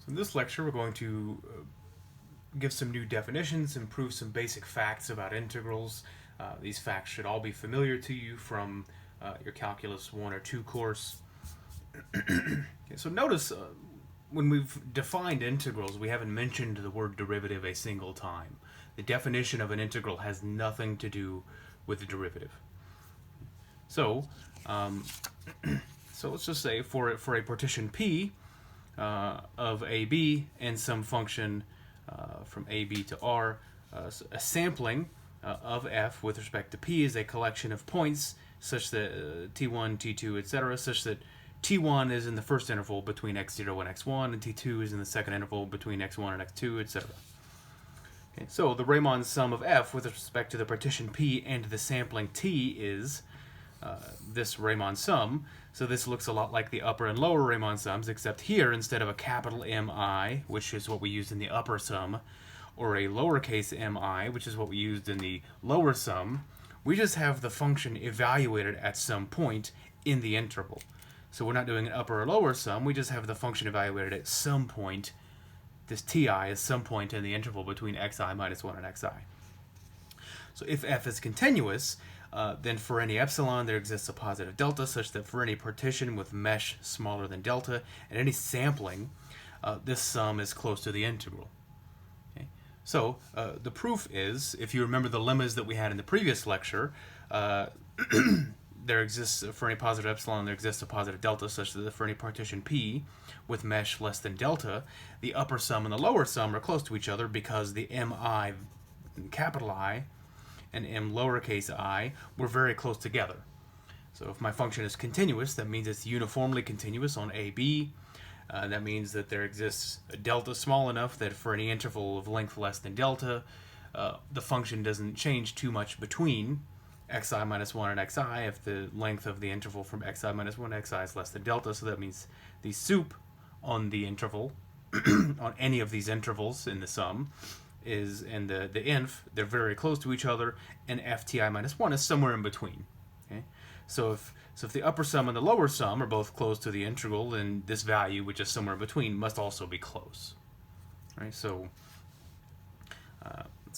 In this lecture, we're going to give some new definitions and prove some basic facts about integrals. These facts should all be familiar to you from your Calculus 1 or 2 course. Okay, so notice when we've defined integrals, we haven't mentioned the word derivative a single time. The definition of an integral has nothing to do with the derivative. So, so let's just say for a partition P of AB and some function from AB to R, a sampling of f with respect to P is a collection of points such that T1, T2, etc., such that T1 is in the first interval between x0 and x1, and T2 is in the second interval between x1 and x2, etc. Okay, so the Riemann sum of f with respect to the partition P and the sampling T is this Riemann sum. So this looks a lot like the upper and lower Riemann sums, except here, instead of a capital MI, which is what we used in the upper sum, or a lowercase mi, which is what we used in the lower sum, we just have the function evaluated at some point in the interval. So we're not doing an upper or lower sum, we just have the function evaluated at some point. This ti is some point in the interval between xi minus 1 and xi. So if f is continuous, then for any epsilon there exists a positive delta, such that for any partition with mesh smaller than delta and any sampling, this sum is close to the integral. Okay. So the proof is, if you remember the lemmas that we had in the previous lecture, there exists, for any positive epsilon, there exists a positive delta, such that for any partition P with mesh less than delta, the upper sum and the lower sum are close to each other because the mi, capital I, and m lowercase I were very close together. So if my function is continuous, that means it's uniformly continuous on AB. That means that there exists a delta small enough that for any interval of length less than delta, the function doesn't change too much between xi minus 1 and xi if the length of the interval from xi minus 1 to xi is less than delta. So that means the sup on the interval, on any of these intervals in the sum, is, and the inf, they're very close to each other, and fti minus 1 is somewhere in between. Okay? So if the upper sum and the lower sum are both close to the integral, then this value, which is somewhere in between, must also be close. Right? So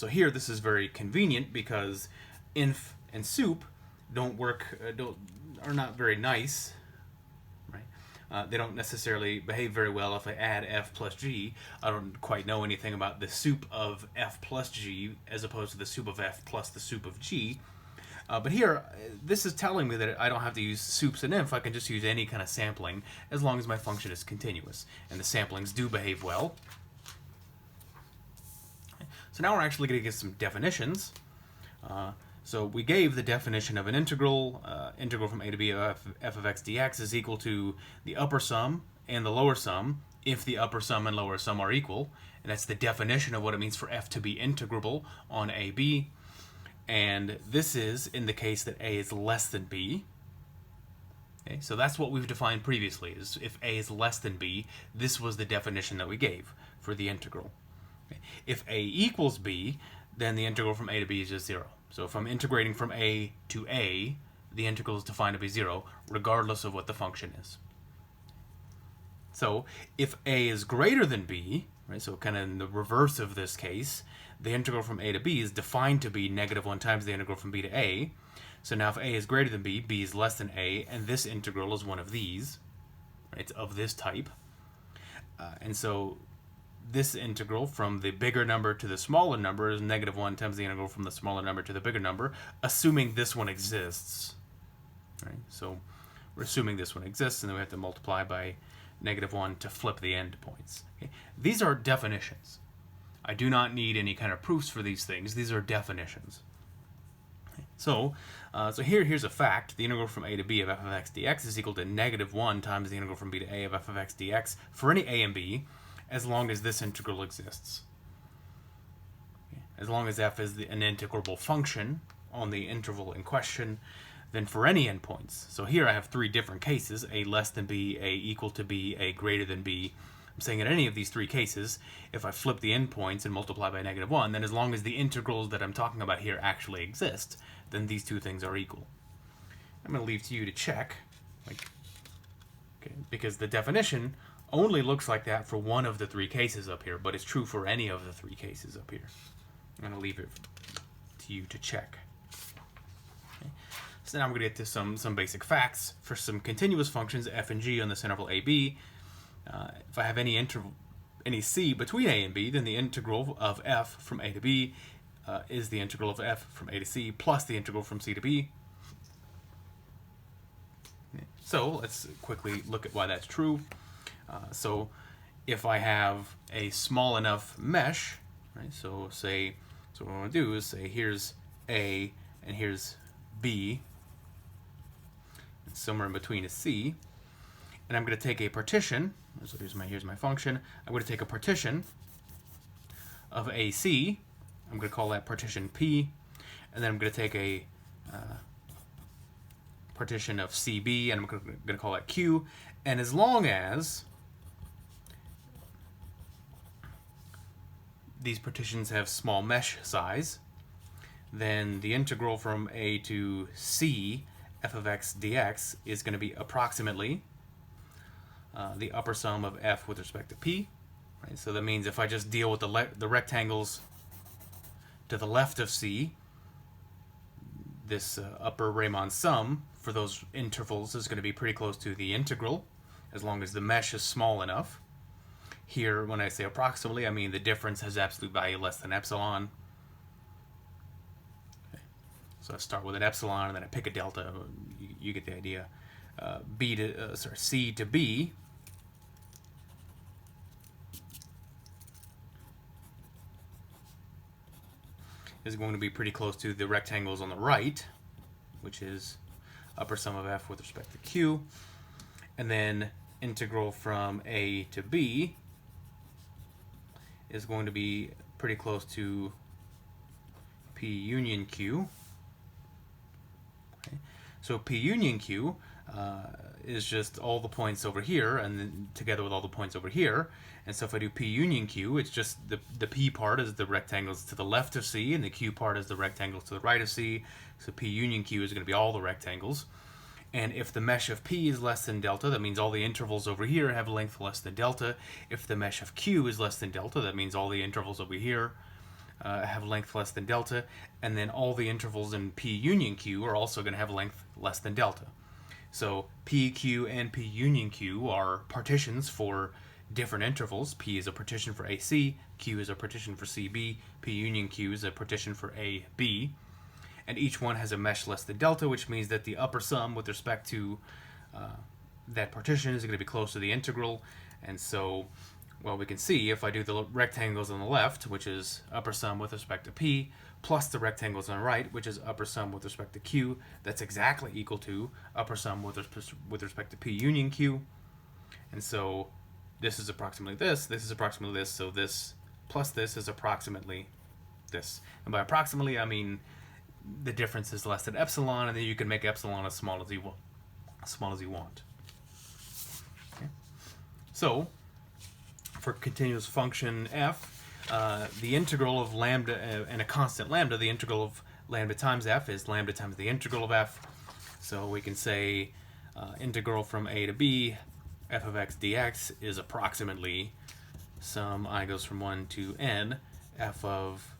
here this is very convenient because inf and sup don't work, are not very nice. They don't necessarily behave very well if I add f plus g. I don't quite know anything about the sup of f plus g as opposed to the sup of f plus the sup of g. But here, this is telling me that I don't have to use sups and inf. I can just use any kind of sampling as long as my function is continuous. And the samplings do behave well. So now we're actually going to get some definitions. So we gave the definition of an integral. Integral from a to b of f of x dx is equal to the upper sum and the lower sum if the upper sum and lower sum are equal. And that's the definition of what it means for f to be integrable on ab. And this is in the case that a is less than b. Okay, so that's what we've defined previously, is if a is less than b, this was the definition that we gave for the integral. Okay. If a equals b, then the integral from a to b is just 0. So if I'm integrating from a to a, the integral is defined to be 0, regardless of what the function is. So if a is greater than b, right, so kind of in the reverse of this case, the integral from a to b is defined to be negative 1 times the integral from b to a. So now if a is greater than b is less than a, and this integral is one of these, right, it's of this type. And so this integral from the bigger number to the smaller number is negative 1 times the integral from the smaller number to the bigger number, assuming this one exists. Right? So we're assuming this one exists, and then we have to multiply by negative 1 to flip the endpoints. Okay? These are definitions. I do not need any kind of proofs for these things. These are definitions. Okay? So here's a fact. The integral from a to b of f of x dx is equal to negative 1 times the integral from b to a of f of x dx for any a and b, as long as this integral exists. Okay. As long as f is an integrable function on the interval in question, then for any endpoints. So here I have 3 different cases, a less than b, a equal to b, a greater than b. I'm saying in any of these 3 cases, if I flip the endpoints and multiply by negative 1, then as long as the integrals that I'm talking about here actually exist, then these 2 things are equal. I'm going to leave to you to check, okay, because the definition only looks like that for one of the three cases up here, but it's true for any of the three cases up here. I'm going to leave it to you to check. Okay. So now I'm going to get to some basic facts for some continuous functions f and g on this interval ab. If I have any c between a and b, then the integral of f from a to b is the integral of f from a to c plus the integral from c to b. So let's quickly look at why that's true. So if I have a small enough mesh, right? So what I want to do is say here's A and here's B, and somewhere in between is C, and I'm going to take a partition. So here's my function. I'm going to take a partition of AC. I'm going to call that partition P, and then I'm going to take a partition of CB, and I'm going to call that Q. And as long as these partitions have small mesh size, then the integral from A to C f of x dx is going to be approximately the upper sum of f with respect to P. Right? So that means if I just deal with the rectangles to the left of C, this upper Riemann sum for those intervals is going to be pretty close to the integral, as long as the mesh is small enough. Here, when I say approximately, I mean the difference has absolute value less than epsilon. Okay. So I start with an epsilon, and then I pick a delta. You get the idea. C to B is going to be pretty close to the rectangles on the right, which is upper sum of f with respect to Q. And then integral from A to B is going to be pretty close to P union Q. Okay. So P union Q is just all the points over here, and then together with all the points over here. And so if I do P union Q, it's just the P part is the rectangles to the left of C, and the Q part is the rectangles to the right of C. So P union Q is going to be all the rectangles. And if the mesh of P is less than delta, that means all the intervals over here have a length less than delta. If the mesh of Q is less than delta, that means all the intervals over here have length less than delta. And then all the intervals in P union Q are also going to have length less than delta. So P, Q, and P union Q are partitions for different intervals. P is a partition for AC, Q is a partition for CB, P union Q is a partition for AB. And each one has a mesh less than delta, which means that the upper sum with respect to that partition is going to be close to the integral. And so, well, we can see if I do the rectangles on the left, which is upper sum with respect to P, plus the rectangles on the right, which is upper sum with respect to Q, that's exactly equal to upper sum with respect to P union Q. And so this is approximately this is approximately this, so this plus this is approximately this. And by approximately, I mean the difference is less than epsilon, and then you can make epsilon as small as you want. Okay. So for continuous function f, the integral of lambda and a constant lambda, the integral of lambda times f is lambda times the integral of f. So we can say integral from a to b f of x dx is approximately sum I goes from 1 to n f of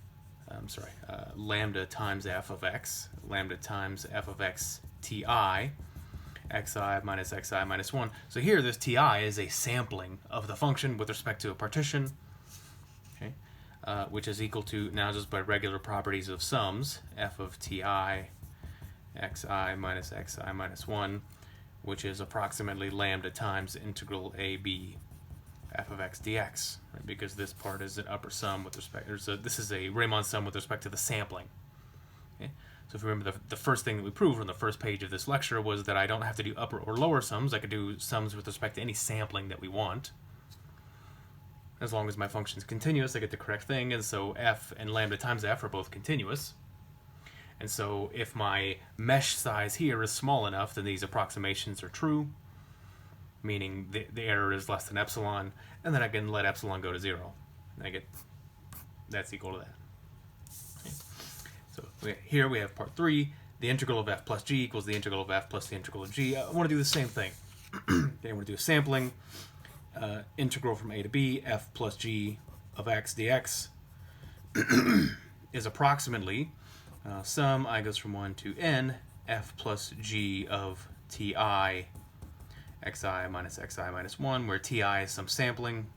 lambda times f of x, lambda times f of x ti, xi minus xi minus 1. So here this ti is a sampling of the function with respect to a partition, okay, which is equal to, now just by regular properties of sums, f of ti xi minus xi minus 1, which is approximately lambda times integral ab f of x dx, right? Because this part is an upper sum with respect, this is a Riemann sum with respect to the sampling. Okay? So if you remember, the first thing that we proved on the first page of this lecture was that I don't have to do upper or lower sums. I could do sums with respect to any sampling that we want. As long as my function is continuous, I get the correct thing, and so f and lambda times f are both continuous. And so if my mesh size here is small enough, then these approximations are true, meaning the error is less than epsilon, and then I can let epsilon go to 0. And I get that's equal to that. Okay. So here we have part 3. The integral of f plus g equals the integral of f plus the integral of g. I want to do the same thing. Okay, I want to do a sampling. integral from a to b, f plus g of x dx is approximately sum I goes from 1 to n, f plus g of ti xi minus xi minus 1, where ti is some sampling.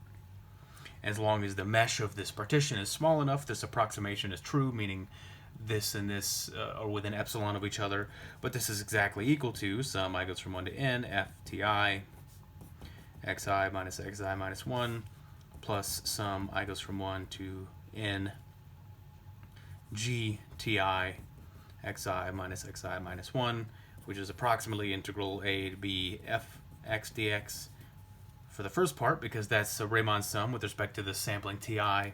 As long as the mesh of this partition is small enough, this approximation is true, meaning this and this are within epsilon of each other, but this is exactly equal to sum I goes from 1 to n, f ti xi minus xi minus 1 plus sum I goes from 1 to n g ti xi minus xi minus 1, which is approximately integral a to b f x dx for the first part, because that's a Riemann sum with respect to the sampling ti. Right?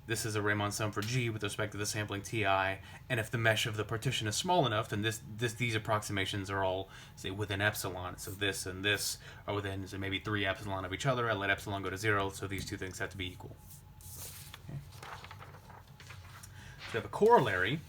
This is a Riemann sum for g with respect to the sampling ti, and if the mesh of the partition is small enough, then these approximations are all, say, within epsilon. So this and this are within, say, maybe 3 epsilon of each other. I let epsilon go to 0, so these two things have to be equal. Okay. So we have a corollary.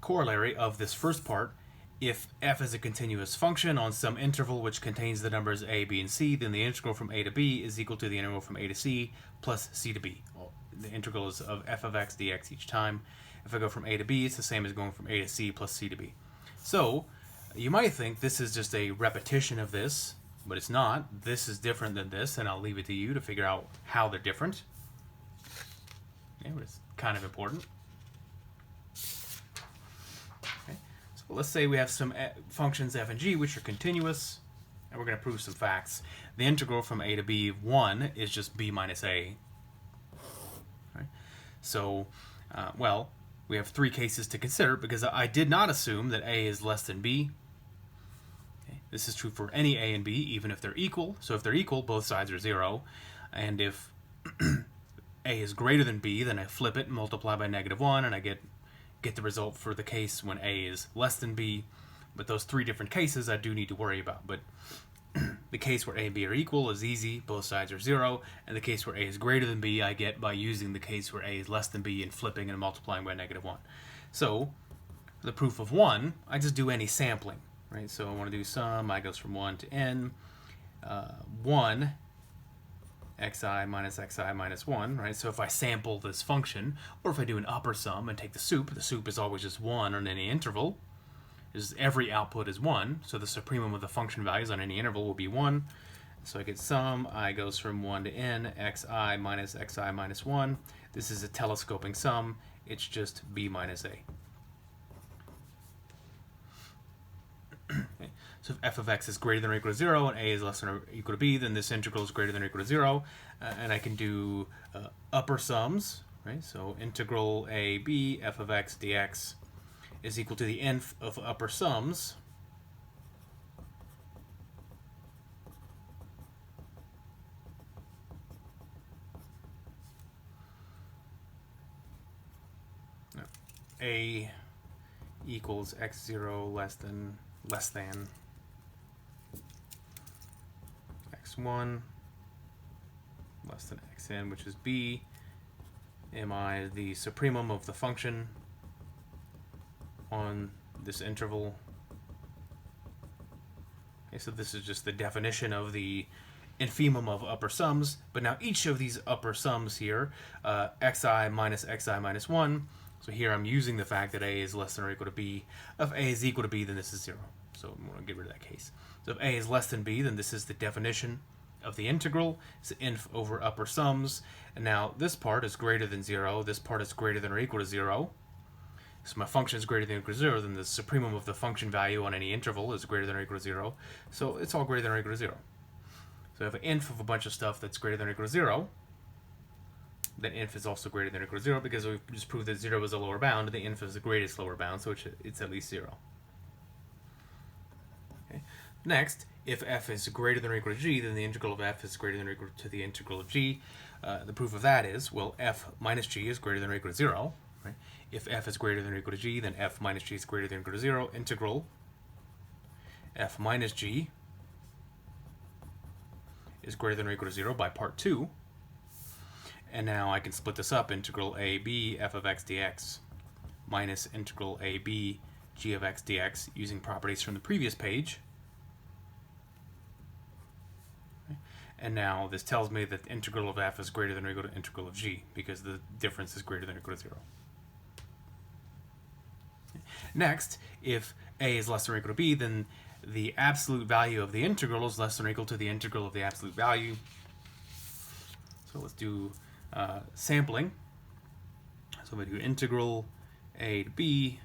Corollary of this first part: if f is a continuous function on some interval which contains the numbers a, b, and c, then the integral from a to b is equal to the integral from a to c plus c to b. Well, the integral is of f of x dx each time. If I go from a to b, it's the same as going from a to c plus c to b. So you might think this is just a repetition of this, but it's not. This is different than this, and I'll leave it to you to figure out how they're different. Yeah, but it's kind of important. Let's say we have some functions f and g which are continuous, and we're going to prove some facts. The integral from a to b of 1 is just b minus a. Right? So, well, we have 3 cases to consider, because I did not assume that a is less than b. Okay? This is true for any a and b, even if they're equal. So if they're equal, both sides are 0. And if a is greater than b, then I flip it and multiply by -1, and I get the result for the case when a is less than b. But those 3 different cases I do need to worry about. But the case where a and b are equal is easy, both sides are 0, and the case where a is greater than b I get by using the case where a is less than b and flipping and multiplying by -1. So the proof of 1, I just do any sampling, right? So I want to do sum I goes from 1 to n, 1 xi minus xi minus 1, right? So if I sample this function, or if I do an upper sum and take the soup is always just 1 on any interval. Every output is 1, so the supremum of the function values on any interval will be 1. So I get sum I goes from 1 to n, xi minus 1. This is a telescoping sum. It's just b minus a. Okay. So if f of x is greater than or equal to 0 and a is less than or equal to b, then this integral is greater than or equal to 0. And I can do upper sums, right? So integral a b f of x dx is equal to the nth of upper sums. A equals x0 less than x1 less than xn, which is b. Mi is the supremum of the function on this interval. Okay, so this is just the definition of the infimum of upper sums, but now each of these upper sums here, xi minus 1, so here I'm using the fact that a is less than or equal to b. If a is equal to b, then this is 0. So I'm going to get rid of that case. So if a is less than b, then this is the definition of the integral. It's inf over upper sums. And now this part is greater than 0. This part is greater than or equal to 0. So my function is greater than or equal to 0. Then the supremum of the function value on any interval is greater than or equal to 0. So it's all greater than or equal to 0. So I have an inf of a bunch of stuff that's greater than or equal to 0. Then inf is also greater than or equal to 0, because we just proved that 0 is a lower bound. The inf is the greatest lower bound, so it's at least 0. Okay. Next, if f is greater than or equal to g, then the integral of f is greater than or equal to the integral of g. The proof of that is, well, f minus g is greater than or equal to 0. Right? If f is greater than or equal to g, then f minus g is greater than or equal to 0. Integral f minus g is greater than or equal to 0 by part 2. And now I can split this up, integral a b f of x dx minus integral a b g of x dx using properties from the previous page. And now this tells me that the integral of f is greater than or equal to integral of g, because the difference is greater than or equal to 0. Next, if a is less than or equal to b, then the absolute value of the integral is less than or equal to the integral of the absolute value. So let's do sampling. So we do integral a to b,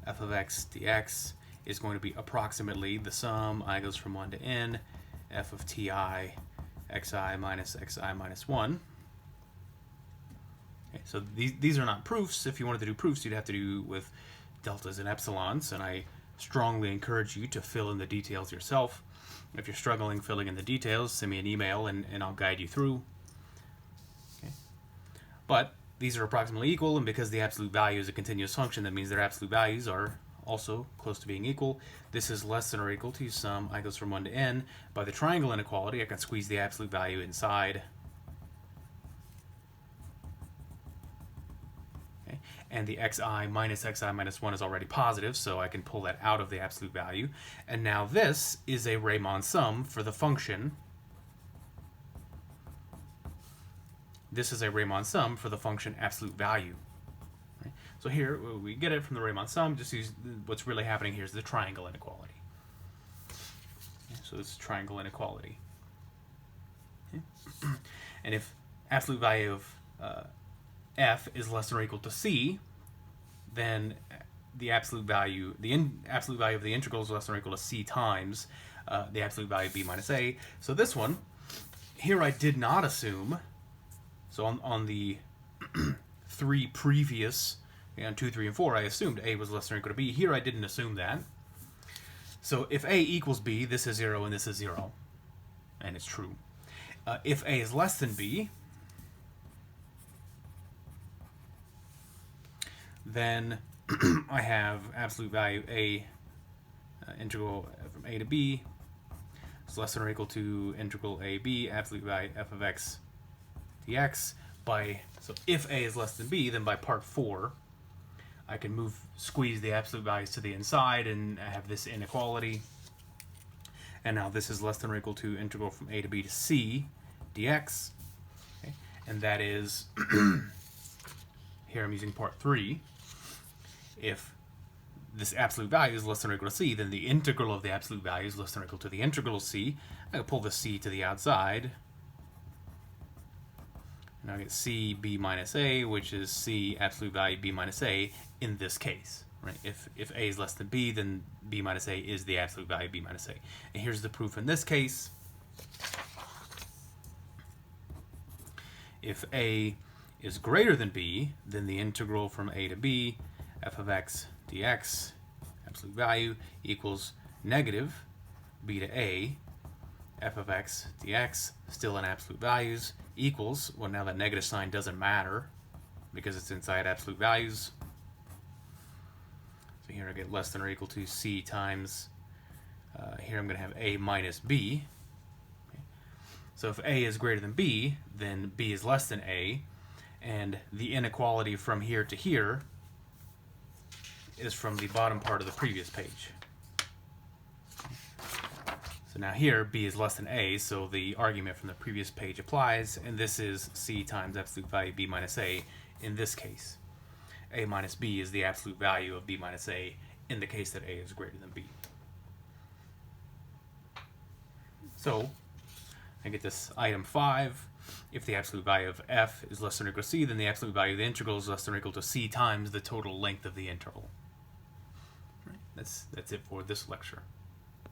f of x dx is going to be approximately the sum, I goes from 1 to n, f of ti xi minus 1. Okay, so these are not proofs. If you wanted to do proofs, you'd have to do with deltas and epsilons, and I strongly encourage you to fill in the details yourself. If you're struggling filling in the details, send me an email and I'll guide you through. Okay. But these are approximately equal, and because the absolute value is a continuous function, that means their absolute values are also close to being equal. This is less than or equal to sum I goes from 1 to n. By the triangle inequality, I can squeeze the absolute value inside. Okay. And the xi minus 1 is already positive, so I can pull that out of the absolute value. And now this is a Riemann sum for the function. This is a Riemann sum for the function absolute value. Right? So here, we get it from the Riemann sum. Just use what's really happening here is the triangle inequality. Okay, so this is triangle inequality. Okay. And if absolute value of f is less than or equal to c, then the absolute value, absolute value of the integral is less than or equal to c times the absolute value of b minus a. So this one, here I did not assume. So on the three previous, on 2, 3, and 4, I assumed a was less than or equal to b. Here I didn't assume that. So if a equals b, this is 0 and this is 0. And it's true. If a is less than b, then I have absolute value a, integral from a to b is less than or equal to integral ab, absolute value f of x dx. So if a is less than b, then by part 4, I can squeeze the absolute values to the inside and have this inequality. And now this is less than or equal to integral from a to b to c dx. Okay? And that is, here I'm using part 3. If this absolute value is less than or equal to c, then the integral of the absolute value is less than or equal to the integral of c. I can pull the c to the outside. And I get c b minus a, which is c absolute value b minus a in this case. Right? If a is less than b, then b minus a is the absolute value b minus a. And here's the proof in this case. If a is greater than b, then the integral from a to b, f of x dx, absolute value, equals negative b to a, f of x dx, still in absolute values, equals, well, now that negative sign doesn't matter because it's inside absolute values. So here I get less than or equal to c times, here I'm going to have a minus b. Okay. So if a is greater than b, then b is less than a, and the inequality from here to here is from the bottom part of the previous page. So now here, b is less than a, so the argument from the previous page applies, and this is c times absolute value b minus a in this case. A minus b is the absolute value of b minus a in the case that a is greater than b. So I get this item 5. If the absolute value of f is less than or equal to c, then the absolute value of the integral is less than or equal to c times the total length of the interval. That's it for this lecture.